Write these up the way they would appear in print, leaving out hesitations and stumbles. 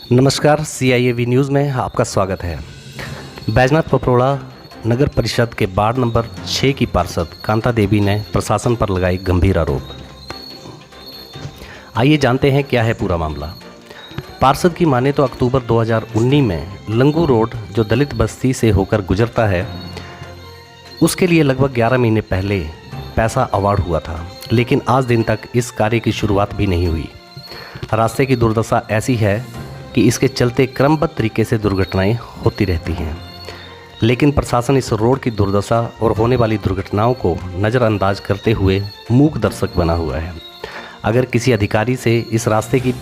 नमस्कार, CIAV news में आपका स्वागत है। बैजनाथ पपरोड़ा नगर परिषद के वार्ड नंबर 6 की पार्षद कांता देवी ने प्रशासन पर लगाई गंभीर आरोप। आइए जानते हैं क्या है पूरा मामला। पार्षद की माने तो अक्टूबर 2019 में लंगू रोड जो दलित बस्ती से होकर गुजरता है, उसके लिए लगभग 11 महीने पहले पैसा अवार्ड हुआ था, लेकिन आज दिन तक इस कार्य की शुरुआत भी नहीं हुई। रास्ते की दुर्दशा ऐसी है कि इसके चलते क्रमबद्ध तरीके से दुर्घटनाएं होती रहती हैं, लेकिन प्रशासन इस रोड की दुर्दशा और होने वाली दुर्घटनाओं को नज़रअंदाज करते हुए मूक दर्शक बना हुआ है। अगर किसी अधिकारी से इस रास्ते की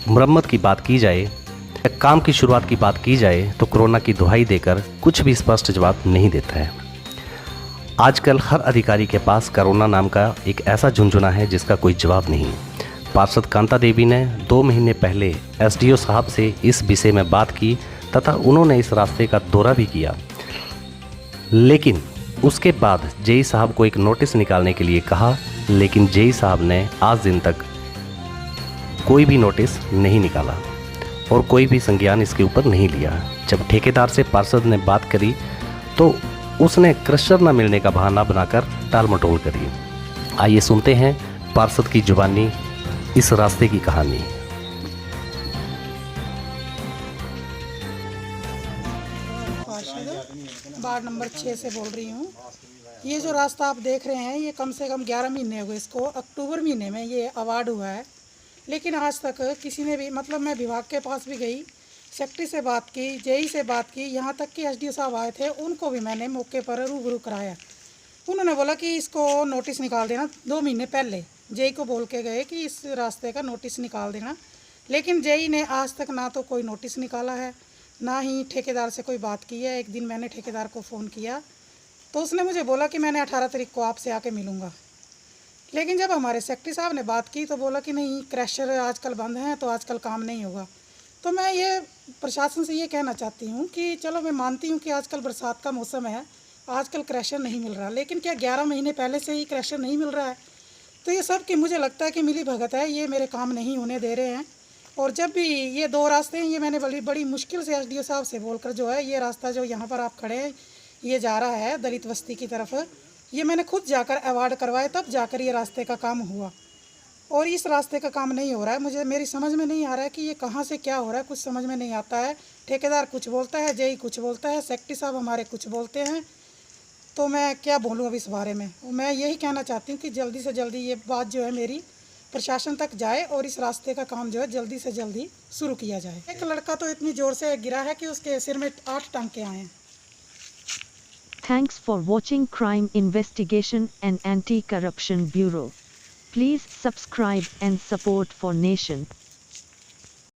मुरम्मत की बात की जाए या काम की शुरुआत की बात की जाए तो कोरोना की दुहाई देकर कुछ भी स्पष्ट जवाब नहीं देता है। आजकल हर अधिकारी के पास कोरोना नाम का एक ऐसा झुंझुना है जिसका कोई जवाब नहीं। पार्षद कांता देवी ने 2 महीने पहले SDO साहब से इस विषय में बात की तथा उन्होंने इस रास्ते का दौरा भी किया, लेकिन उसके बाद जेई साहब को एक नोटिस निकालने के लिए कहा, लेकिन जेई साहब ने आज दिन तक कोई भी नोटिस नहीं निकाला और कोई भी संज्ञान इसके ऊपर नहीं लिया। जब ठेकेदार से पार्षद ने बात करी तो उसने क्रशर न मिलने का बहाना बनाकर टाल मटोल करी। आइए सुनते हैं पार्षद की जुबानी इस रास्ते की कहानी। वार्ड नंबर 6 से बोल रही हूँ। ये जो रास्ता आप देख रहे हैं, ये कम से कम 11 महीने हो गए इसको। अक्टूबर महीने में ये अवार्ड हुआ है, लेकिन आज तक किसी ने भी, मतलब मैं विभाग के पास भी गई, सेक्रेटरी से बात की, जेई से बात की, यहाँ तक कि SDO साहब आए थे, उनको भी मैंने मौके पर रूबरू कराया। उन्होंने बोला कि इसको नोटिस निकाल देना। 2 महीने पहले जेई को बोल के गए कि इस रास्ते का नोटिस निकाल देना, लेकिन जेई ने आज तक ना तो कोई नोटिस निकाला है, ना ही ठेकेदार से कोई बात की है। एक दिन मैंने ठेकेदार को फ़ोन किया तो उसने मुझे बोला कि मैंने 18 तारीख को आपसे आके मिलूँगा, लेकिन जब हमारे सेक्रेटरी साहब ने बात की तो बोला कि नहीं, क्रैशर आजकल बंद हैं तो आजकल काम नहीं होगा। तो मैं ये प्रशासन से ये कहना चाहती हूँ कि चलो, मैं मानती हूँ कि आजकल बरसात का मौसम है, आजकल क्रैशर नहीं मिल रहा, लेकिन क्या 11 महीने पहले से ही क्रैशर नहीं मिल रहा है? तो ये सब कि मुझे लगता है कि मिली भगत है, ये मेरे काम नहीं होने दे रहे हैं। और जब भी ये 2 रास्ते हैं, ये मैंने बड़ी मुश्किल से SDO साहब से बोलकर जो है, ये रास्ता जो यहाँ पर आप खड़े हैं, ये जा रहा है दलित बस्ती की तरफ, ये मैंने खुद जाकर अवार्ड करवाए, तब जाकर ये रास्ते का काम हुआ। और इस रास्ते का काम नहीं हो रहा है। मेरी समझ में नहीं आ रहा है कि ये कहाँ से क्या हो रहा है, कुछ समझ में नहीं आता है। ठेकेदार कुछ बोलता है, जेई कुछ बोलता है, सेक्रेटरी साहब हमारे कुछ बोलते हैं, तो मैं क्या बोलूँ अब इस बारे में। मैं यही कहना चाहती हूँ कि जल्दी से जल्दी ये बात जो है मेरी प्रशासन तक जाए और इस रास्ते का काम जो है जल्दी से जल्दी शुरू किया जाए। एक लड़का तो इतनी ज़ोर से गिरा है कि उसके सिर में 8 टांके आए हैं। Thanks for watching Crime Investigation and Anti-Corruption Bureau. Please subscribe and support for Nation.